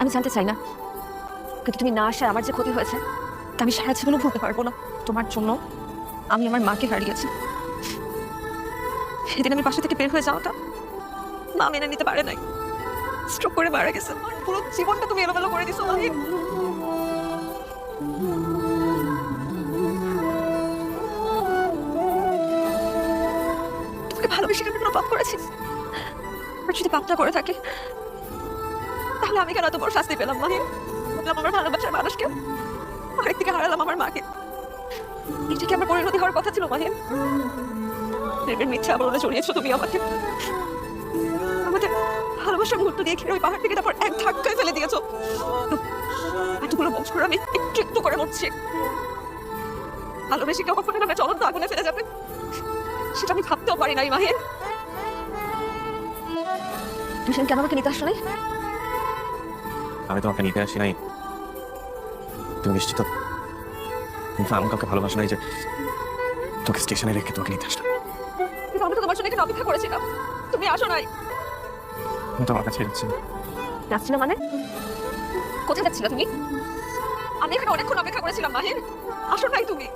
আমি জানতে চাই না, কিন্তু তুমি না আসায় আমার যে ক্ষতি হয়েছে তা আমি সারা জীবনও ভুলতে পারবো না। তোমার জন্য আমি আমার মাকে হারিয়েছি। সেদিন আমি বাসা থেকে বের হয়ে যাওয়াটা মা মেনে নিতে পারে নাই, স্ট্রোক করে মারা গেছে। আমার পুরো জীবনটা তুমি এলোমেলো করে দিছো মাহি। তোমাকে ভালোবেসে আমি কোনো পাপ করেছি? আর যদি পাপটা করে থাকে তাহলে আমি কেন এত বড় শাস্তি পেলাম মাহি? বললাম আমার ভালোবাসার মানুষকে, আরেক থেকে হারালাম আমার মাকে। এটা কি আমার পরিণতি হওয়ার কথা ছিল মাহি? প্রেমের মিথ্যা আবরণে জড়িয়েছো তুমি আমাকে। আমাদের ভালোবাসার মুহূর্ত দিয়ে খেয়ে ওই পাহাড় থেকে তারপর এক ধাক্কায় ফেলে দিয়েছো। এতগুলো বছর আমি একটু একটু করে মরছি। ভালোবেসে কেউ কখনো নামে জ্বলন্ত আগুনে ফেলে যাবে সেটা আমি ভাবতেও পারি নাই মাহি। তুমি সেদিন কেন আমাকে নিতে আসো নাই? আমি তোমাকে নিতে আসি নাই। তুমি নিশ্চিত কিন্তু আমি কাউকে ভালোবাসা নাই যে তোকে স্টেশনে রেখে তোমাকে নিতে আসলাম। কিন্তু আমি তো তোমার জন্য এখানে অপেক্ষা করেছিলাম, তুমি আসো নাই। আমি তোমার কাছে যাচ্ছি। যাচ্ছিল মানে? কোথায় যাচ্ছিল তুমি? আমি এখানে অনেকক্ষণ অপেক্ষা করেছিলাম মাহির, আসো নাই তুমি।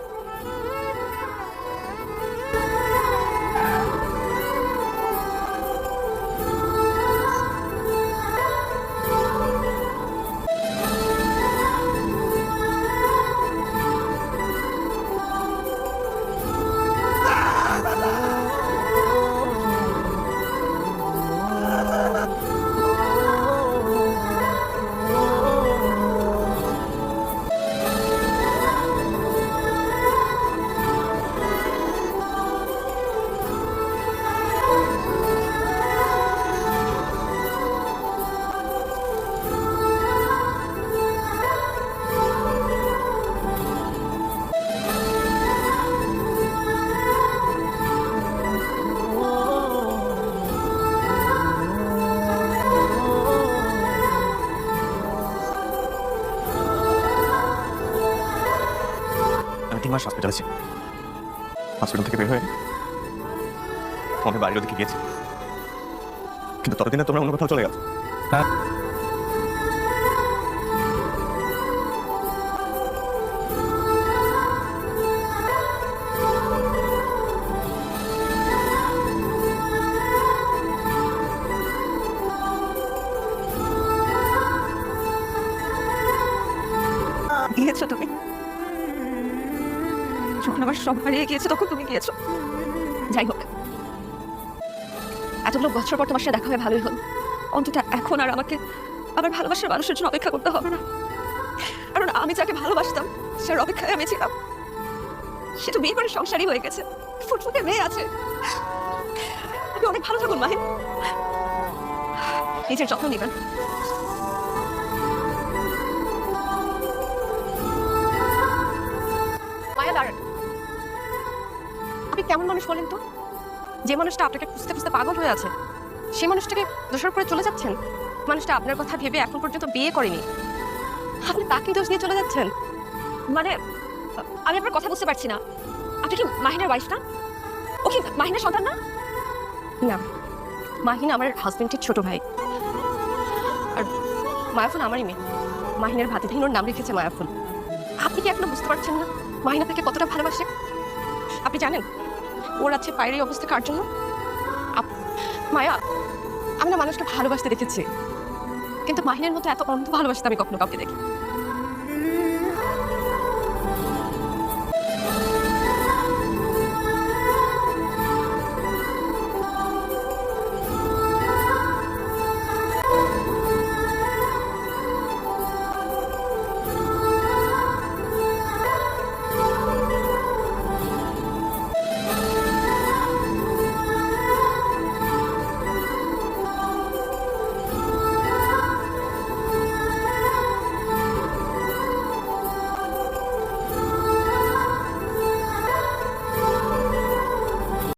আমি 3 মাস হসপিটালে ছিলাম। হসপিটাল থেকে বের হয়ে তোমাদের বাড়ির ওদিকে গিয়েছি, কিন্তু ততদিনে তোমরা অন্য কোথাও চলে গেছো। গিয়েছো তুমি, যখন আমার সব হারিয়ে গিয়েছে তখন তুমি গিয়েছো। যাই হোক, এতগুলো বছর পর তোমার সাথে দেখা হয়ে ভালোই হল। অন্তত এখন আর আমাকে আমার ভালোবাসার মানুষের জন্য অপেক্ষা করতে হবে না, কারণ আমি যাকে ভালোবাসতাম সে অপেক্ষায় আমি ছিলাম। সে তো বিয়ে করে সংসারই হয়ে গেছে, ফুটফুটে মেয়ে আছে। আপনি অনেক ভালো থাকুন মাহিন, নিজের যত্ন নেবেন। মায়া দাঁড়ান, আপনি কেমন মানুষ বলেন তো? যে মানুষটা আপনাকে খুঁজতে খুঁজতে পাগল হয়ে আছে সে মানুষটাকে দোষারোপ করে চলে যাচ্ছেন। মানুষটা আপনার কথা ভেবে এখন পর্যন্ত বিয়ে করেনি, আপনি তাকে দোষ দিয়ে চলে যাচ্ছেন। মানে আমি আপনার কথা বুঝতে পারছি না। আপনি কি মাহিনের ওয়াইফ না? ও কি মাহিনের সন্তান না? না, মাহিন আমার হাজবেন্ডের ছোট ভাই, আর মায়াফুল আমারই মেয়ে। মাহিনের ভাতে থেকে ওর নাম রেখেছে মায়াফুল। আপনি কি এখনো বুঝতে পারছেন না মাহিন আপনাকে কতটা ভালোবাসে? আপনি জানেন ওর আছে পায়ের এই অবস্থা কার জন্য? মায়া, আমি না মানুষকে ভালোবাসতে দেখেছি, কিন্তু মাহিনের মতো এত অন্ধ ভালোবাসতে আমি কখনো কাউকে দেখি।